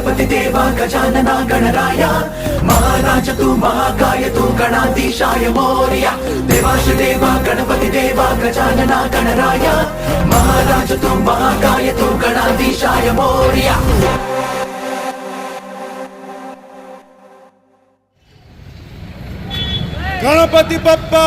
गणपति देवा गजानन गणराय महाराज तू महाकाय तू गणाधीशाय मोरया देवाश देवा गणपति देवा गजानन गणराय महाराज तू महाकाय तू गणाधीशाय मोरया गणपति बप्पा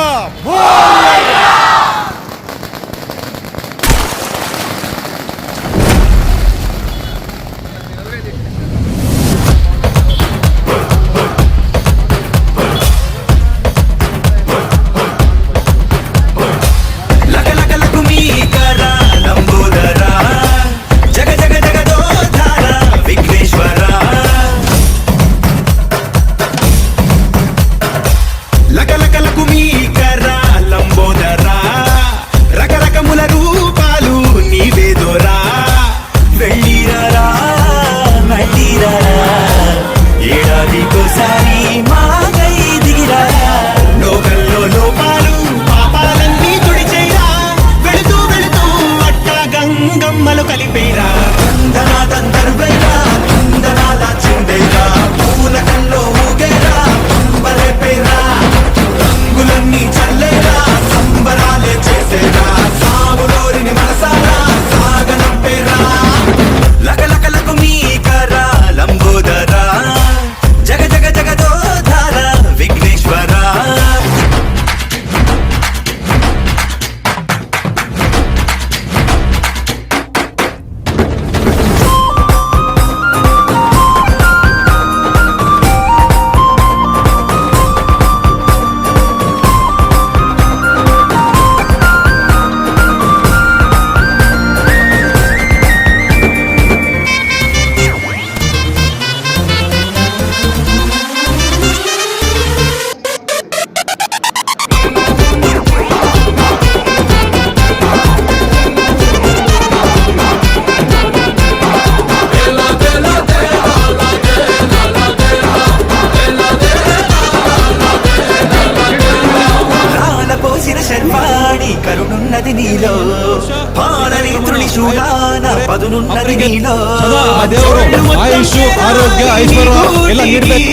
ಆಯುಷು ಆರೋಗ್ಯ ಐಶ್ವರ್ಯ ಎಲ್ಲ ನೀಡಬೇಕು.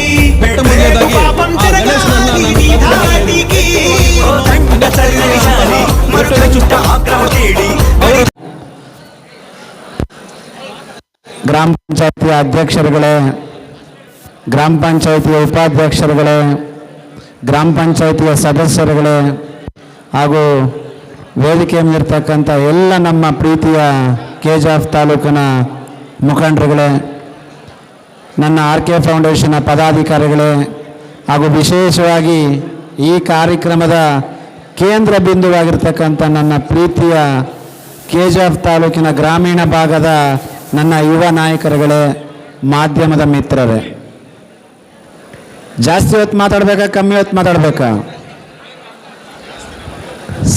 ಗ್ರಾಮ ಪಂಚಾಯತಿ ಅಧ್ಯಕ್ಷರುಗಳೇ, ಗ್ರಾಮ ಪಂಚಾಯತಿಯ ಉಪಾಧ್ಯಕ್ಷರುಗಳೇ, ಗ್ರಾಮ ಪಂಚಾಯತಿಯ ಸದಸ್ಯರುಗಳೇ ಹಾಗೂ ವೇದಿಕೆ ಮೇಲಿರ್ತಕ್ಕಂಥ ಎಲ್ಲ ನಮ್ಮ ಪ್ರೀತಿಯ ಕೆಜಿಎಫ್ ತಾಲೂಕಿನ ಮುಖಂಡರುಗಳೇ, ನನ್ನ RK ಫೌಂಡೇಶನ್ನ ಪದಾಧಿಕಾರಿಗಳೇ ಹಾಗೂ ವಿಶೇಷವಾಗಿ ಈ ಕಾರ್ಯಕ್ರಮದ ಕೇಂದ್ರ ಬಿಂದುವಾಗಿರ್ತಕ್ಕಂಥ ನನ್ನ ಪ್ರೀತಿಯ ಕೆಜಿಎಫ್ ತಾಲೂಕಿನ ಗ್ರಾಮೀಣ ಭಾಗದ ನನ್ನ ಯುವ ನಾಯಕರುಗಳೇ, ಮಾಧ್ಯಮದ ಮಿತ್ರರೇ, ಜಾಸ್ತಿ ಹೊತ್ತು ಮಾತಾಡಬೇಕಾ ಕಮ್ಮಿ ಹೊತ್ತು ಮಾತಾಡಬೇಕಾ?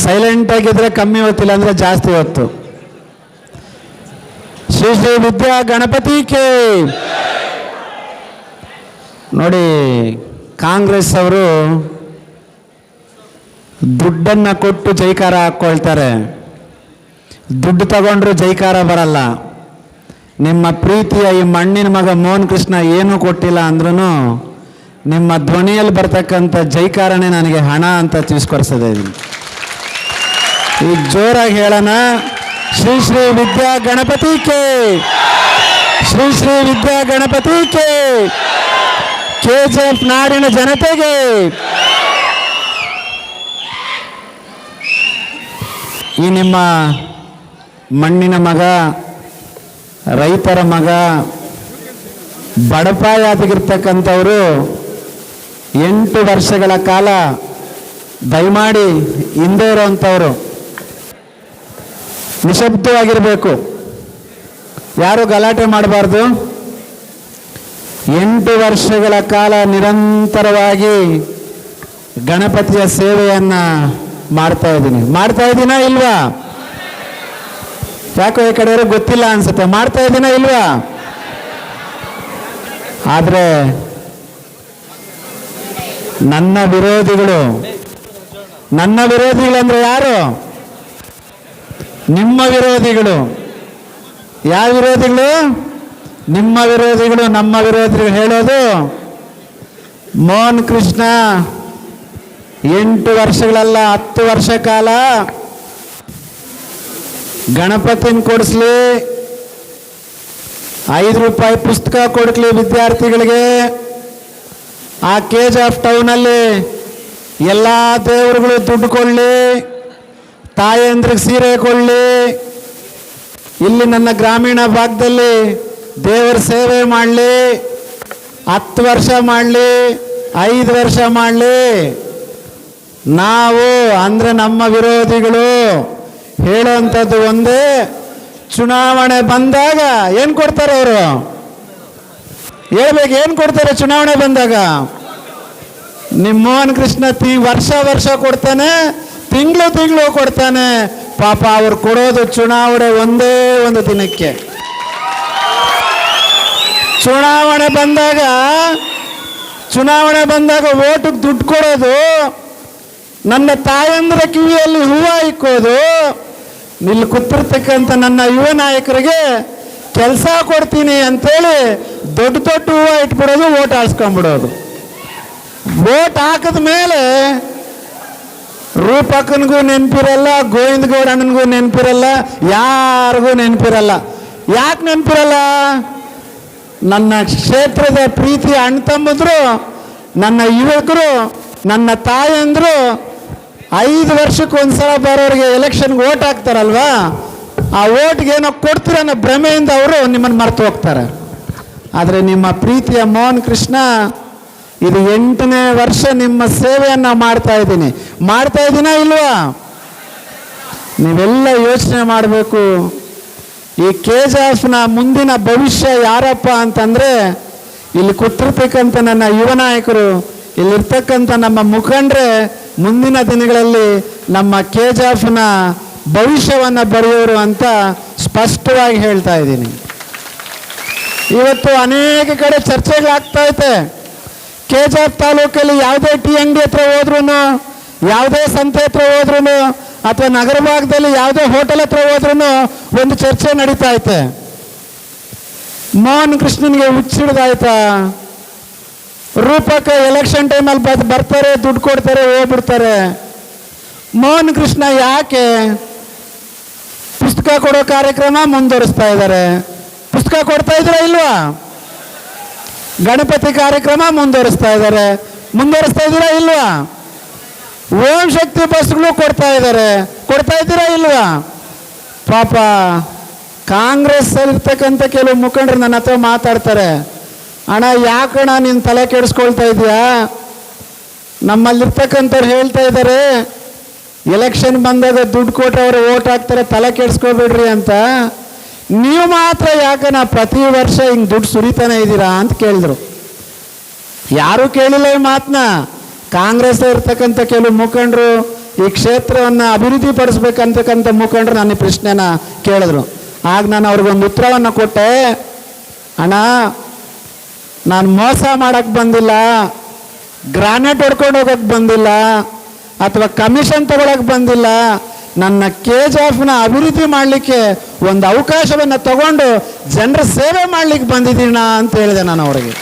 ಸೈಲೆಂಟಾಗಿದ್ದರೆ ಕಮ್ಮಿ ಹೊತ್ತಿಲ್ಲ ಅಂದರೆ ಜಾಸ್ತಿ ಹೊತ್ತು. ಶ್ರೀ ಶ್ರೀ ವಿದ್ಯಾ ಗಣಪತಿ ಕೆ ನೋಡಿ, ಕಾಂಗ್ರೆಸ್ ಅವರು ದುಡ್ಡನ್ನು ಕೊಟ್ಟು ಜೈಕಾರ ಹಾಕ್ಕೊಳ್ತಾರೆ, ದುಡ್ಡು ತಗೊಂಡ್ರು ಜೈಕಾರ ಬರಲ್ಲ. ನಿಮ್ಮ ಪ್ರೀತಿಯ ಈ ಮಣ್ಣಿನ ಮಗ ಮೋಹನ್ ಕೃಷ್ಣ ಏನೂ ಕೊಟ್ಟಿಲ್ಲ ಅಂದ್ರೂ ನಿಮ್ಮ ಧ್ವನಿಯಲ್ಲಿ ಬರ್ತಕ್ಕಂಥ ಜೈಕಾರನೇ ನನಗೆ ಹಣ ಅಂತ ತಿಳಿಸ್ಕೊಡ್ಸದೆ. ಈಗ ಜೋರಾಗಿ ಹೇಳೋಣ, ಶ್ರೀ ಶ್ರೀ ವಿದ್ಯಾ ಗಣಪತಿ ಕೆ, ಶ್ರೀ ಶ್ರೀ ವಿದ್ಯಾ ಗಣಪತಿ ಕೆ, ಕೆಜಿಎಫ್ ನಾಡಿನ ಜನತೆಗೆ. ಈ ನಿಮ್ಮ ಮಣ್ಣಿನ ಮಗ, ರೈತರ ಮಗ, ಬಡಪಾಯಾಗಿರ್ತಕ್ಕಂಥವರು 8 ವರ್ಷಗಳ ಕಾಲ ದಯಮಾಡಿ ಹಿಂದೆ ಇರೋವಂಥವ್ರು ನಿಶಬ್ದವಾಗಿರಬೇಕು, ಯಾರು ಗಲಾಟೆ ಮಾಡಬಾರ್ದು. 8 ವರ್ಷಗಳ ಕಾಲ ನಿರಂತರವಾಗಿ ಗಣಪತಿಯ ಸೇವೆಯನ್ನು ಮಾಡ್ತಾ ಇದ್ದೀನಾ ಇಲ್ವಾ? ಯಾಕೋ ಈ ಕಡೆಯವರು ಗೊತ್ತಿಲ್ಲ ಅನ್ಸುತ್ತೆ, ಮಾಡ್ತಾ ಇದ್ದೀನಾ ಇಲ್ವಾ? ಆದರೆ ನನ್ನ ವಿರೋಧಿಗಳು ಅಂದ್ರೆ ಯಾರು? ನಿಮ್ಮ ವಿರೋಧಿಗಳು. ಯಾವ ವಿರೋಧಿಗಳು? ನಿಮ್ಮ ವಿರೋಧಿಗಳು ನಮ್ಮ ವಿರೋಧಿಗಳು ಹೇಳೋದು ಮೋಹನ್ ಕೃಷ್ಣ 8 ವರ್ಷಗಳಲ್ಲ 10 ವರ್ಷ ಕಾಲ ಗಣಪತಿನ ಕೊಡಿಸ್ಲಿ, 5 ರೂಪಾಯಿ ಪುಸ್ತಕ ಕೊಡ್ಲಿ ವಿದ್ಯಾರ್ಥಿಗಳಿಗೆ, ಆ KGF ಟೌನಲ್ಲಿ ಎಲ್ಲ ದೇವರುಗಳು ದುಡ್ಡು ಕೊಳ್ಳಿ, ತಾಯಂದ್ರಿಗೆ ಸೀರೆ ಕೊಳ್ಳಿ, ಇಲ್ಲಿ ನನ್ನ ಗ್ರಾಮೀಣ ಭಾಗದಲ್ಲಿ ದೇವರ ಸೇವೆ ಮಾಡಲಿ, 10 ವರ್ಷ ಮಾಡಲಿ, 5 ವರ್ಷ ಮಾಡಲಿ. ನಾವು ಅಂದರೆ ನಮ್ಮ ವಿರೋಧಿಗಳು ಹೇಳುವಂಥದ್ದು ಒಂದೇ, ಚುನಾವಣೆ ಬಂದಾಗ ಏನು ಕೊಡ್ತಾರೆ ಅವರು? ಹೇಳ್ಬೇಕು, ಏನು ಕೊಡ್ತಾರೆ ಚುನಾವಣೆ ಬಂದಾಗ? ನಿಮ್ಮ ಮೋಹನ್ ಕೃಷ್ಣ ವರ್ಷ ಕೊಡ್ತಾನೆ, ತಿಂಗಳು ಕೊಡ್ತಾನೆ. ಪಾಪ ಅವ್ರು ಕೊಡೋದು ಚುನಾವಣೆ ಒಂದೇ ಒಂದು ದಿನಕ್ಕೆ. ಚುನಾವಣೆ ಬಂದಾಗ ಓಟಿಗೆ ದುಡ್ಡು ಕೊಡೋದು, ನನ್ನ ತಾಯಂದ್ರ ಕಿವಿಯಲ್ಲಿ ಹೂವು ಇಕ್ಕೋದು, ಇಲ್ಲಿ ಕೂತಿರ್ತಕ್ಕಂಥ ನನ್ನ ಯುವ ನಾಯಕರಿಗೆ ಕೆಲಸ ಕೊಡ್ತೀನಿ ಅಂತೇಳಿ ದೊಡ್ಡ ಹೂವು ಇಟ್ಬಿಡೋದು, ಓಟ್ ಹಾಕ್ಸ್ಕೊಂಡ್ಬಿಡೋದು. ಓಟ್ ಹಾಕಿದ ಮೇಲೆ ರೂಪಕ್ಕನಿಗೂ ನೆನಪಿರಲ್ಲ, ಗೋವಿಂದ ಗೌಡನಿಗೂ ನೆನಪಿರಲ್ಲ, ಯಾರಿಗೂ ನೆನಪಿರಲ್ಲ. ಯಾಕೆ ನೆನಪಿರಲ್ಲ? ನನ್ನ ಕ್ಷೇತ್ರದ ಪ್ರೀತಿಯ ಅಣ್ಣ ತಮ್ಮಂದ್ರು, ನನ್ನ ಯುವಕರು, ನನ್ನ ತಾಯಂದ್ರು 5 ವರ್ಷಕ್ಕೆ ಒಂದ್ಸಲ ಬರೋರಿಗೆ ಎಲೆಕ್ಷನ್ಗೆ ಓಟ್ ಹಾಕ್ತಾರಲ್ವಾ, ಆ ಓಟ್ಗೆ ಏನೋ ಕೊಡ್ತೀರ ಅನ್ನೋ ಭ್ರಮೆಯಿಂದ ಅವರು ನಿಮ್ಮನ್ನು ಮರೆತು ಹೋಗ್ತಾರೆ. ಆದರೆ ನಿಮ್ಮ ಪ್ರೀತಿಯ ಮೋಹನ್ ಕೃಷ್ಣ ಇದು 8ನೇ ವರ್ಷ ನಿಮ್ಮ ಸೇವೆಯನ್ನು ಮಾಡ್ತಾ ಇದ್ದೀನಾ ಇಲ್ವಾ? ನೀವೆಲ್ಲ ಯೋಚನೆ ಮಾಡಬೇಕು. ಈ KGFನ ಮುಂದಿನ ಭವಿಷ್ಯ ಯಾರಪ್ಪ ಅಂತಂದರೆ, ಇಲ್ಲಿ ಕೂತಿರ್ತಕ್ಕಂಥ ನನ್ನ ಯುವ ನಾಯಕರು, ಇಲ್ಲಿರ್ತಕ್ಕಂಥ ನಮ್ಮ ಮುಖಂಡರೇ ಮುಂದಿನ ದಿನಗಳಲ್ಲಿ ನಮ್ಮ KGFನ ಭವಿಷ್ಯವನ್ನು ಬರೆಯೋರು ಅಂತ ಸ್ಪಷ್ಟವಾಗಿ ಹೇಳ್ತಾ ಇದ್ದೀನಿ. ಇವತ್ತು ಅನೇಕ ಕಡೆ ಚರ್ಚೆಗಳಾಗ್ತಾ ಐತೆ. KGF ತಾಲೂಕಲ್ಲಿ ಯಾವುದೇ ಟೀ ಅಂಗಡಿ ಹತ್ರ ಹೋದ್ರೂ, ಯಾವುದೇ ಸಂತೆ ಹತ್ರ ಹೋದ್ರೂ, ಅಥವಾ ನಗರ ಭಾಗದಲ್ಲಿ ಯಾವುದೇ ಹೋಟೆಲ್ ಹತ್ರ ಹೋದ್ರೂ ಒಂದು ಚರ್ಚೆ ನಡೀತಾ ಐತೆ. ಮೋಹನ್ ಕೃಷ್ಣನ್ಗೆ ಹುಚ್ಚಿಡ್ದಾಯ್ತಾ? ರೂಪಕ ಎಲೆಕ್ಷನ್ ಟೈಮಲ್ಲಿ ಬರ್ತಾರೆ, ದುಡ್ಡು ಕೊಡ್ತಾರೆ, ಹೋಗ್ಬಿಡ್ತಾರೆ. ಮೋಹನ್ ಕೃಷ್ಣ ಯಾಕೆ ಪುಸ್ತಕ ಕೊಡೋ ಕಾರ್ಯಕ್ರಮ ಮುಂದುವರಿಸ್ತಾ ಇದ್ದಾರೆ? ಪುಸ್ತಕ ಕೊಡ್ತಾ ಇದ್ದೀರಾ ಇಲ್ವಾ? ಗಣಪತಿ ಕಾರ್ಯಕ್ರಮ ಮುಂದುವರಿಸ್ತಾ ಇದ್ದೀರಾ ಇಲ್ವಾ? ಓಂ ಶಕ್ತಿ ಬಸ್ಗಳು ಕೊಡ್ತಾ ಇದ್ದೀರಾ ಇಲ್ವಾ? ಪಾಪ ಕಾಂಗ್ರೆಸ್ ಇರ್ತಕ್ಕಂಥ ಕೆಲವು ಮುಖಂಡರು ನನ್ನ ಹತ್ರ ಮಾತಾಡ್ತಾರೆ, ಅಣ್ಣ ಯಾಕಣ್ಣ ನೀನು ತಲೆ ಕೆಡಿಸ್ಕೊಳ್ತಾ ಇದೀಯಾ? ನಮ್ಮಲ್ಲಿರ್ತಕ್ಕಂಥವ್ರು ಹೇಳ್ತಾ ಇದ್ದಾರೆ ಎಲೆಕ್ಷನ್ ಬಂದಾಗ ದುಡ್ಡು ಕೊಟ್ಟರೆ ಅವರು ಓಟ್ ಹಾಕ್ತಾರೆ, ತಲೆ ಕೆಡಿಸ್ಕೊಬೇಡ್ರಿ ಅಂತ. ನೀವು ಮಾತ್ರ ಯಾಕಣ್ಣ ಪ್ರತಿ ವರ್ಷ ಹಿಂಗೆ ದುಡ್ಡು ಸುರಿತಾನೆ ಇದ್ದೀರಾ ಅಂತ ಕೇಳಿದ್ರು. ಯಾರೂ ಕೇಳಿಲ್ಲ ಈ ಮಾತನ್ನ. ಕಾಂಗ್ರೆಸ್ ಇರ್ತಕ್ಕಂಥ ಕೆಲವು ಮುಖಂಡರು, ಈ ಕ್ಷೇತ್ರವನ್ನು ಅಭಿವೃದ್ಧಿ ಪಡಿಸ್ಬೇಕಂತಕ್ಕಂಥ ಮುಖಂಡರು ನನ್ನ ಪ್ರಶ್ನೆನ ಕೇಳಿದ್ರು. ಆಗ ನಾನು ಅವ್ರಿಗೊಂದು ಉತ್ತರವನ್ನು ಕೊಟ್ಟೆ, ಅಣ್ಣ ನಾನು ಮೋಸ ಮಾಡೋಕ್ಕೆ ಬಂದಿಲ್ಲ, ಗ್ರಾನೇಟ್ ಹೊಡ್ಕೊಂಡು ಹೋಗೋಕ್ಕೆ ಬಂದಿಲ್ಲ, ಅಥವಾ ಕಮಿಷನ್ ತಗೊಳಕ್ಕೆ ಬಂದಿಲ್ಲ. ನನ್ನ KGFನ ಅಭಿವೃದ್ಧಿ ಮಾಡಲಿಕ್ಕೆ ಒಂದು ಅವಕಾಶವನ್ನು ತಗೊಂಡು ಜನರ ಸೇವೆ ಮಾಡಲಿಕ್ಕೆ ಬಂದಿದ್ದೀನ ಅಂತ ಹೇಳಿದೆ ನಾನು ಅವರಿಗೆ.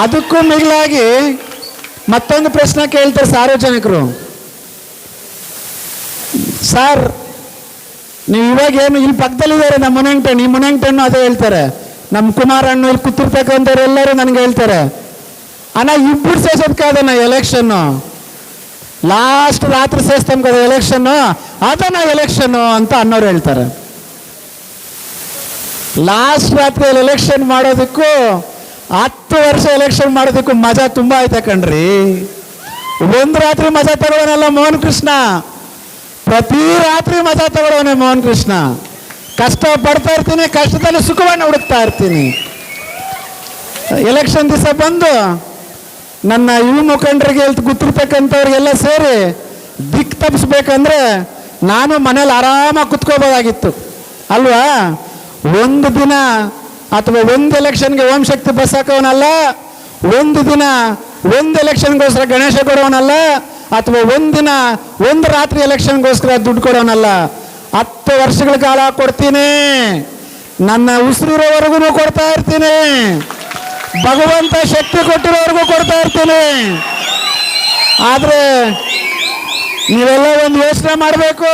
ಅದಕ್ಕೂ ಮಿಗಿಲಾಗಿ ಮತ್ತೊಂದು ಪ್ರಶ್ನೆ ಕೇಳ್ತಾರೆ ಸಾರ್ವಜನಿಕರು, ಸರ್ ನೀವು ಇವಾಗ ಏನು ಇಲ್ಲಿ ಪಕ್ಕದಲ್ಲಿದ್ದಾರೆ ನಮ್ಮ ಮುನೆಂಟಣ್ಣು, ಈ ಮುನೆಂಟಣ್ಣು ಅದೇ ಹೇಳ್ತಾರೆ, ನಮ್ಮ ಕುಮಾರಣ್ಣು ಇಲ್ಲಿ ಕೂತಿರ್ತಕ್ಕಂಥವ್ರು ಎಲ್ಲರೂ ನನಗೆ ಹೇಳ್ತಾರೆ, ಅಣ್ಣ ಇಬ್ಬರು ಸೇರ್ಸೋದಕ್ಕಾದಣ್ಣ ಎಲೆಕ್ಷನ್ನು, ಲಾಸ್ಟ್ ರಾತ್ರಿ ಸೇರಿಸ್ತಾಂ ಕದ ಎಲೆಕ್ಷನ್ನು, ಅದನ್ನ ಎಲೆಕ್ಷನ್ನು ಅಂತ ಅನ್ನೋರು ಹೇಳ್ತಾರೆ. ಲಾಸ್ಟ್ ರಾತ್ರಿಯಲ್ಲಿ ಎಲೆಕ್ಷನ್ ಮಾಡೋದಕ್ಕೂ 10 ವರ್ಷ ಎಲೆಕ್ಷನ್ ಮಾಡೋದಕ್ಕೂ ಮಜಾ ತುಂಬ ಐತೆ ಕಣ್ರಿ. ಒಂದು ರಾತ್ರಿ ಮಜಾ ತಗೊಳ್ಳೋನಲ್ಲ ಮೋಹನ್ ಕೃಷ್ಣ, ಪ್ರತಿ ರಾತ್ರಿ ಮಜಾ ತಗೊಳ್ಳೋನೆ ಮೋಹನ್ ಕೃಷ್ಣ. ಕಷ್ಟ ಪಡ್ತಾ ಇರ್ತೀನಿ, ಕಷ್ಟದಲ್ಲಿ ಸುಖವನ್ನು ಹುಡುಕ್ತಾ ಇರ್ತೀನಿ. ಎಲೆಕ್ಷನ್ ದಿವಸ ಬಂದು ನನ್ನ ಯುವ ಮುಖಂಡರಿಗೆ ಗೊತ್ತಿರ್ತಕ್ಕಂಥವ್ರಿಗೆಲ್ಲ ಸೇರಿ ದಿಕ್ ತಪ್ಪಿಸ್ಬೇಕಂದ್ರೆ ನಾನು ಮನೇಲಿ ಆರಾಮಾಗಿ ಕುತ್ಕೋಬೋದಾಗಿತ್ತು ಅಲ್ವಾ? ಒಂದು ದಿನ ಅಥವಾ ಒಂದು ಎಲೆಕ್ಷನ್ಗೆ ಓಂ ಶಕ್ತಿ ಬಸ್ ಹಾಕೋನಲ್ಲ, ಒಂದು ದಿನ ಒಂದು ಎಲೆಕ್ಷನ್ಗೋಸ್ಕರ ಗಣೇಶ ಕೊಡೋನಲ್ಲ, ಅಥವಾ ಒಂದಿನ ಒಂದು ರಾತ್ರಿ ಎಲೆಕ್ಷನ್ಗೋಸ್ಕರ ದುಡ್ಡು ಕೊಡೋನಲ್ಲ. 10 ವರ್ಷಗಳ ಕಾಲ ಕೊಡ್ತೀನಿ. ನನ್ನ ಉಸಿರಿರೋವರೆಗೂ ಕೊಡ್ತಾ ಇರ್ತೀನಿ, ಭಗವಂತ ಶಕ್ತಿ ಕೊಟ್ಟಿರೋವರೆಗೂ ಕೊಡ್ತಾ ಇರ್ತೀನಿ. ಆದರೆ ನೀವೆಲ್ಲ ಒಂದು ಯೋಚನೆ ಮಾಡಬೇಕು.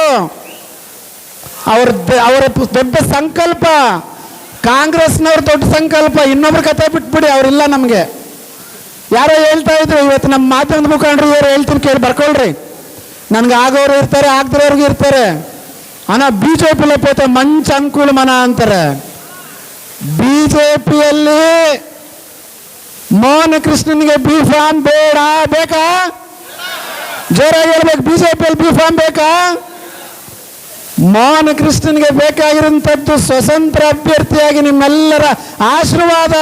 ಅವರ ದೊಡ್ಡ ಸಂಕಲ್ಪ, ಕಾಂಗ್ರೆಸ್ನವ್ರ ದೊಡ್ಡ ಸಂಕಲ್ಪ. ಇನ್ನೊಬ್ರ ಕತೆ ಬಿಟ್ಬಿಡಿ, ಅವರಿಲ್ಲ ನಮಗೆ. ಯಾರೋ ಹೇಳ್ತಾ ಇದ್ರು ಇವತ್ತು ನಮ್ಮ ಮಾಧ್ಯಮದ ಮುಖಂಡರು, ಇವರು ಹೇಳ್ತೀನಿ ಕೇಳಿ ಬರ್ಕೊಳ್ರಿ. ನನ್ಗೆ ಆಗೋರು ಇರ್ತಾರೆ, ಆಗದಿರೋರ್ಗೂ ಇರ್ತಾರೆ. ಅಣ್ಣ ಬಿಜೆಪಿಲಿ ಪೋತೆ ಮಂಚ ಅನುಕೂಲ ಮನ ಅಂತಾರೆ. ಬಿಜೆಪಿಯಲ್ಲಿ ಮೋಹನ ಕೃಷ್ಣನ್ಗೆ ಬಿ ಫಾರ್ಮ್ ಬೇಡ, ಬೇಕಾ? ಜೋರಾಗಿ ಹೇಳ್ಬೇಕು, ಬಿಜೆಪಿಯಲ್ಲಿ ಬಿ ಫಾರ್ಮ್ ಬೇಕಾ? ಮೋಹನ ಕೃಷ್ಣನ್ಗೆ ಬೇಕಾಗಿರುವಂಥದ್ದು ಸ್ವತಂತ್ರ ಅಭ್ಯರ್ಥಿಯಾಗಿ ನಿಮ್ಮೆಲ್ಲರ ಆಶೀರ್ವಾದ.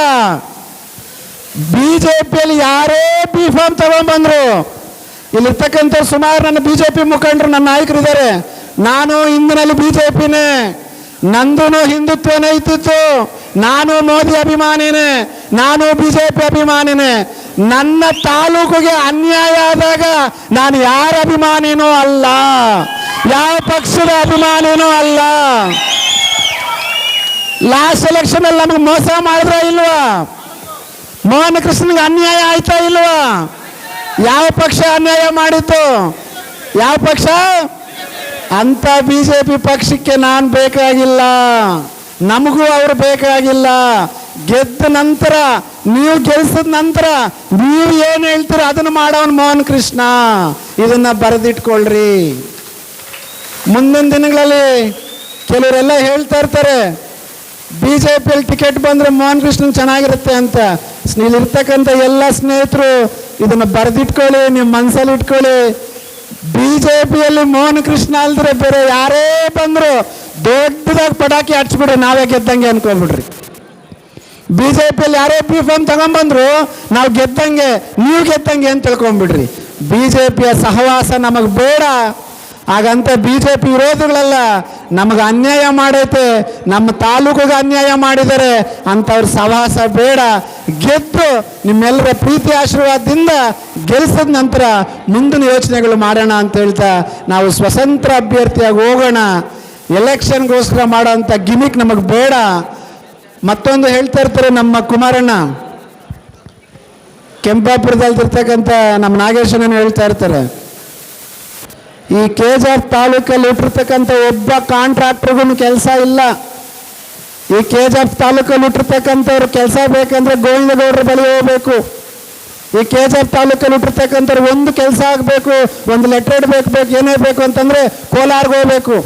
ಬಿಜೆಪಿಯಲ್ಲಿ ಯಾರೇ ಬಿ ಫಾರ್ಮ್ ತಗೊಂಡ್ಬಂದ್ರು, ಇಲ್ಲಿರ್ತಕ್ಕಂಥ ಸುಮಾರು ನನ್ನ ಬಿಜೆಪಿ ಮುಖಂಡರು, ನನ್ನ ನಾಯಕರಿದ್ದಾರೆ. ನಾನು ಹಿಂದಿನಲ್ಲಿ ಬಿಜೆಪಿನೇ, ನಂದು ಹಿಂದುತ್ವನೇ ಇತ್ತಿತ್ತು. ನಾನು ಮೋದಿ ಅಭಿಮಾನಿನೇ, ನಾನು ಬಿಜೆಪಿ ಅಭಿಮಾನಿನೇ. ನನ್ನ ತಾಲೂಕಿಗೆ ಅನ್ಯಾಯ ಆದಾಗ ನಾನು ಯಾರ ಅಭಿಮಾನಿನೂ ಅಲ್ಲ, ಯಾವ ಪಕ್ಷದ ಅಭಿಮಾನಿನೂ ಅಲ್ಲ. ಲಾಸ್ಟ್ ಎಲೆಕ್ಷನ್ ಅಲ್ಲಿ ನಮಗೆ ಮೋಸ ಮಾಡಿದ್ರ ಇಲ್ವಾ? ಮೋಹನ ಕೃಷ್ಣನ್ಗೆ ಅನ್ಯಾಯ ಆಯ್ತಾ ಇಲ್ವಾ? ಯಾವ ಪಕ್ಷ ಅನ್ಯಾಯ ಮಾಡಿತ್ತು? ಯಾವ ಪಕ್ಷ? ಅಂತ ಬಿಜೆಪಿ ಪಕ್ಷಕ್ಕೆ ನಾನು ಬೇಕಾಗಿಲ್ಲ, ನಮಗೂ ಅವರು ಬೇಕಾಗಿಲ್ಲ. ಗೆದ್ದ ನಂತರ, ನೀವು ಗೆಲ್ಸಿದ ನಂತರ ನೀವು ಏನು ಹೇಳ್ತೀರ ಅದನ್ನು ಮಾಡೋನು ಮೋಹನ್ ಕೃಷ್ಣ. ಇದನ್ನ ಬರೆದಿಟ್ಕೊಳ್ರಿ. ಮುಂದಿನ ದಿನಗಳಲ್ಲಿ ಕೆಲವರೆಲ್ಲ ಹೇಳ್ತಾ ಇರ್ತಾರೆ, ಬಿಜೆಪಿಯಲ್ಲಿ ಟಿಕೆಟ್ ಬಂದರೆ ಮೋಹನ್ ಕೃಷ್ಣನ್ ಚೆನ್ನಾಗಿರುತ್ತೆ ಅಂತ. ಇಲ್ಲಿರ್ತಕ್ಕಂಥ ಎಲ್ಲ ಸ್ನೇಹಿತರು ಇದನ್ನು ಬರೆದಿಟ್ಕೊಳ್ಳಿ, ನಿಮ್ಮ ಮನಸ್ಸಲ್ಲಿ ಇಟ್ಕೊಳ್ಳಿ. ಬಿಜೆಪಿಯಲ್ಲಿ ಮೋಹನ್ ಕೃಷ್ಣ ಅಲ್ದ್ರೆ ಬೇರೆ ಯಾರೇ ಬಂದ್ರು ದೊಡ್ಡದಾಗಿ ಪಟಾಕಿ ಹಚ್ಬಿಡ್ರಿ, ನಾವೇ ಗೆದ್ದಂಗೆ ಅನ್ಕೊಂಡ್ಬಿಡ್ರಿ. ಬಿಜೆಪಿಯಲ್ಲಿ ಯಾರೇ ಬಿ ಫಾರ್ಮ್ ತಗೊಂಡ್ಬಂದ್ರು ನಾವು ಗೆದ್ದಂಗೆ, ನೀವು ಗೆದ್ದಂಗೆ ಅಂತ ತಿಳ್ಕೊಂಡ್ಬಿಡ್ರಿ. ಬಿಜೆಪಿಯ ಸಹವಾಸ ನಮಗೆ ಬೇಡ. ಹಾಗಂತ ಬಿಜೆಪಿ ವಿರೋಧಿಗಳೆಲ್ಲ ನಮಗೆ ಅನ್ಯಾಯ ಮಾಡೈತೆ, ನಮ್ಮ ತಾಲೂಕಿಗೆ ಅನ್ಯಾಯ ಮಾಡಿದ್ದಾರೆ ಅಂಥವ್ರ ಸಹವಾಸ ಬೇಡ. ಗೆದ್ದು ನಿಮ್ಮೆಲ್ಲರ ಪ್ರೀತಿ ಆಶೀರ್ವಾದದಿಂದ ಗೆಲ್ಸಿದ ನಂತರ ಮುಂದಿನ ಯೋಚನೆಗಳು ಮಾಡೋಣ ಅಂತ ಹೇಳ್ತಾ ನಾವು ಸ್ವತಂತ್ರ ಅಭ್ಯರ್ಥಿಯಾಗಿ ಹೋಗೋಣ. ಎಲೆಕ್ಷನ್ಗೋಸ್ಕರ ಮಾಡೋಂಥ ಗಿಮಿಕ್ ನಮಗೆ ಬೇಡ. ಮತ್ತೊಂದು ಹೇಳ್ತಾ ಇರ್ತಾರೆ ನಮ್ಮ ಕುಮಾರಣ್ಣ, ಕೆಂಪಾಪುರದಲ್ಲಿರ್ತಕ್ಕಂಥ ನಮ್ಮ ನಾಗೇಶನ ಹೇಳ್ತಾ ಇರ್ತಾರೆ, ಈ ಕೆಜಿಎಫ್ ತಾಲೂಕಲ್ಲಿ ಇಟ್ಟಿರ್ತಕ್ಕಂಥ ಒಬ್ಬ ಕಾಂಟ್ರಾಕ್ಟರ್ಗೂ ಕೆಲಸ ಇಲ್ಲ. ಈ ಕೆಜಿಎಫ್ ತಾಲೂಕಲ್ಲಿ ಇಟ್ಟಿರ್ತಕ್ಕಂಥವ್ರು ಕೆಲಸ ಬೇಕಂದ್ರೆ ಗೋವಿಂದಗೌಡರ ಬಳಿ ಹೋಗ್ಬೇಕು. ಈ ಕೆಜಿಎಫ್ ತಾಲೂಕಲ್ಲಿ ಇಟ್ಟಿರ್ತಕ್ಕಂಥವ್ರು ಒಂದು ಕೆಲಸ ಆಗಬೇಕು, ಒಂದು ಲೆಟರ್ ಬೇಕು, ಏನೇ ಬೇಕು ಅಂತಂದರೆ ಕೋಲಾರ್ಗೆ ಹೋಗ್ಬೇಕು.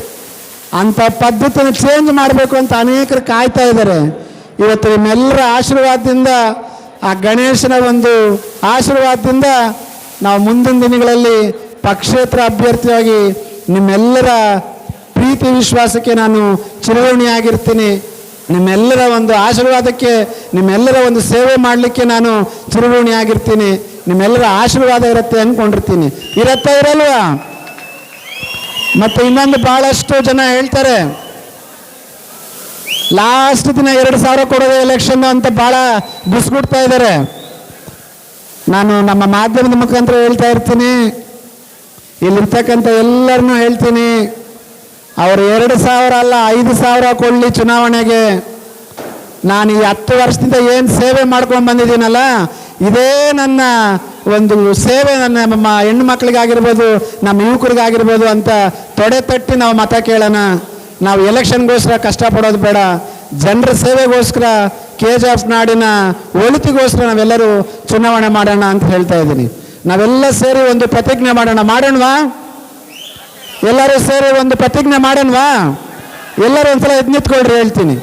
ಅಂಥ ಪದ್ಧತಿನ ಚೇಂಜ್ ಮಾಡಬೇಕು ಅಂತ ಅನೇಕರು ಕಾಯ್ತಾ ಇದ್ದಾರೆ. ಇವತ್ತು ನಿಮ್ಮೆಲ್ಲರ ಆಶೀರ್ವಾದದಿಂದ, ಆ ಗಣೇಶನ ಒಂದು ಆಶೀರ್ವಾದದಿಂದ ನಾವು ಮುಂದಿನ ದಿನಗಳಲ್ಲಿ ಪಕ್ಷೇತರ ಅಭ್ಯರ್ಥಿಯಾಗಿ ನಿಮ್ಮೆಲ್ಲರ ಪ್ರೀತಿ ವಿಶ್ವಾಸಕ್ಕೆ ನಾನು ಚಿರಋಣಿಯಾಗಿರ್ತೀನಿ. ನಿಮ್ಮೆಲ್ಲರ ಒಂದು ಆಶೀರ್ವಾದಕ್ಕೆ, ನಿಮ್ಮೆಲ್ಲರ ಒಂದು ಸೇವೆ ಮಾಡಲಿಕ್ಕೆ ನಾನು ಚಿರಋಣಿಯಾಗಿರ್ತೀನಿ. ನಿಮ್ಮೆಲ್ಲರ ಆಶೀರ್ವಾದ ಇರುತ್ತೆ ಅಂದ್ಕೊಂಡಿರ್ತೀನಿ. ಇರತ್ತಾ ಇರಲ್ವಾ? ಮತ್ತು ಇನ್ನೊಂದು ಭಾಳಷ್ಟು ಜನ ಹೇಳ್ತಾರೆ, ಲಾಸ್ಟ್ ದಿನ 2,000 ಕೊಡೋದು ಎಲೆಕ್ಷನ್ ಅಂತ ಭಾಳ ಬಿಸ್ಗುಡ್ತಾ ಇದ್ದಾರೆ. ನಾನು ನಮ್ಮ ಮಾಧ್ಯಮದ ಮುಖಾಂತರ ಹೇಳ್ತಾ ಇರ್ತೀನಿ, ಇಲ್ಲಿರ್ತಕ್ಕಂಥ ಎಲ್ಲರನ್ನೂ ಹೇಳ್ತೀನಿ, ಅವರು 2,000 ಅಲ್ಲ 5,000 ಕೊಡಲಿ ಚುನಾವಣೆಗೆ. ನಾನು ಈ 10 ವರ್ಷದಿಂದ ಏನು ಸೇವೆ ಮಾಡ್ಕೊಂಡು ಬಂದಿದ್ದೀನಲ್ಲ, ಇದೇ ನನ್ನ ಒಂದು ಸೇವೆ. ನಮ್ಮ ಹೆಣ್ಣು ಮಕ್ಕಳಿಗಾಗಿರ್ಬೋದು, ನಮ್ಮ ಯುವಕರಿಗಾಗಿರ್ಬೋದು ಅಂತ ತೊಡೆ ತಟ್ಟಿ ನಾವು ಮತ ಕೇಳೋಣ. ನಾವು ಎಲೆಕ್ಷನ್ಗೋಸ್ಕರ ಕಷ್ಟಪಡೋದು ಬೇಡ, ಜನರ ಸೇವೆಗೋಸ್ಕರ, ಕೆಜಿಎಫ್ ನಾಡಿನ ಒಳಿತಿಗೋಸ್ಕರ ನಾವೆಲ್ಲರೂ ಚುನಾವಣೆ ಮಾಡೋಣ ಅಂತ ಹೇಳ್ತಾ ಇದ್ದೀನಿ. ನಾವೆಲ್ಲ ಸೇರಿ ಒಂದು ಪ್ರತಿಜ್ಞೆ ಮಾಡೋಣವಾ? ಎಲ್ಲರೂ ಸೇರಿ ಒಂದು ಪ್ರತಿಜ್ಞೆ ಮಾಡೋಣವಾ? ಎಲ್ಲರೂ ಒಂದ್ಸಲ ಎದ್ದು ನಿಂತ್ಕೊಳ್ರಿ, ಹೇಳ್ತೀನಿ.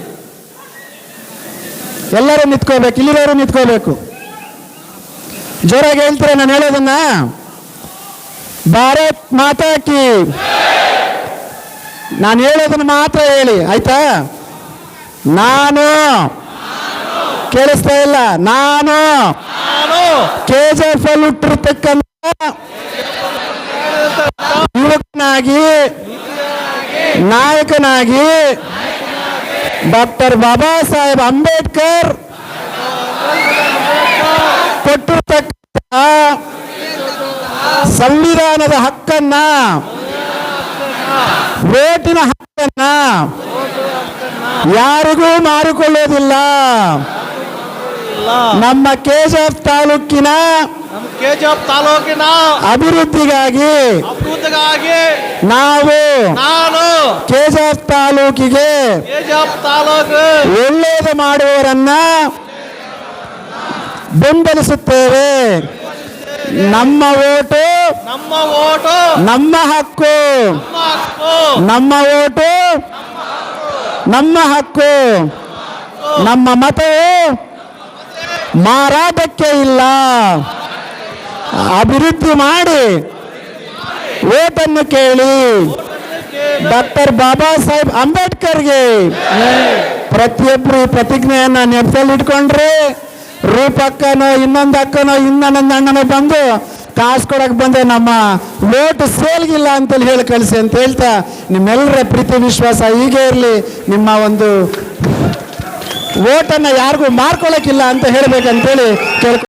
ಎಲ್ಲರೂ ನಿಂತ್ಕೋಬೇಕು, ಇಲ್ಲಿರೋರು ನಿಂತ್ಕೋಬೇಕು. ಜೋರಾಗಿ ಹೇಳ್ತೀರಾ ನಾನು ಹೇಳೋದನ್ನ? ಭಾರತ್ ಮಾತಾ ಕಿ. ನಾನು ಹೇಳೋದನ್ನ ಮಾತ್ರ ಹೇಳಿ, ಆಯ್ತಾ? ನಾನು ಕೇಳಿಸ್ತಾ ಇಲ್ಲ. ನಾನು ಕೆಜಿಎಫ್ ಅಲ್ಲಿ ಹುಟ್ಟಿರ್ತಕ್ಕಂಥ ಯುವಕನಾಗಿ, ನಾಯಕನಾಗಿ ಡಾಕ್ಟರ್ ಬಾಬಾ ಸಾಹೇಬ್ ಅಂಬೇಡ್ಕರ್ ಕೊಟ್ಟಿರ್ತಕ್ಕಂಥ ಸಂವಿಧಾನದ ಹಕ್ಕನ್ನ, ವೋಟಿನ ಹಕ್ಕನ್ನ ಯಾರಿಗೂ ಮಾರಿಕೊಳ್ಳೋದಿಲ್ಲ. ನಮ್ಮ ಕೆಜಿಎಫ್ ತಾಲೂಕಿನ ಕೆಜಿಎಫ್ ತಾಲೂಕಿನ ಅಭಿವೃದ್ಧಿಗಾಗಿ ನಾವು ನಾನು ಕೆಜಿಎಫ್ ತಾಲೂಕಿಗೆ ಕೆಜಿಎಫ್ ತಾಲೂಕು ಒಳ್ಳೆಯದು ಮಾಡುವವರನ್ನ ಬೆಂಬಲಿಸುತ್ತೇವೆ. ನಮ್ಮ ಓಟು ನಮ್ಮ ಹಕ್ಕು, ನಮ್ಮ ಓಟು ನಮ್ಮ ಹಕ್ಕು, ನಮ್ಮ ಮತವು ಮಾರಾಟಕ್ಕೆ ಇಲ್ಲ. ಅಭಿವೃದ್ಧಿ ಮಾಡಿ ಓಟನ್ನು ಕೇಳಿ. ಡಾಕ್ಟರ್ ಬಾಬಾ ಸಾಹೇಬ್ ಅಂಬೇಡ್ಕರ್ಗೆ ಪ್ರತಿಯೊಬ್ಬರು ಈ ಪ್ರತಿಜ್ಞೆಯನ್ನು ನೆನಪಲ್ಲಿಟ್ಕೊಂಡ್ರೆ ರೂಪಕ್ಕನೋ ಇನ್ನೊಂದು ಅಕ್ಕನೋ ಇನ್ನೊಂದು ಅಣ್ಣನೋ ಬಂದು ಕಾಸು ಕೊಡಕ್ಕೆ ಬಂದರೆ ನಮ್ಮ ಓಟು ಸೇಲ್ಗಿಲ್ಲ ಅಂತೇಳಿ ಹೇಳಿ ಕಳಿಸಿ ಅಂತ ಹೇಳ್ತಾ ನಿಮ್ಮೆಲ್ಲರ ಪ್ರೀತಿ ವಿಶ್ವಾಸ ಹೀಗೆ ಇರಲಿ. ನಿಮ್ಮ ಒಂದು ಓಟನ್ನು ಯಾರಿಗೂ ಮಾರ್ಕೊಳ್ಳೋಕ್ಕಿಲ್ಲ ಅಂತ ಹೇಳಬೇಕಂತೇಳಿ ಕೇಳ್ಕೊ.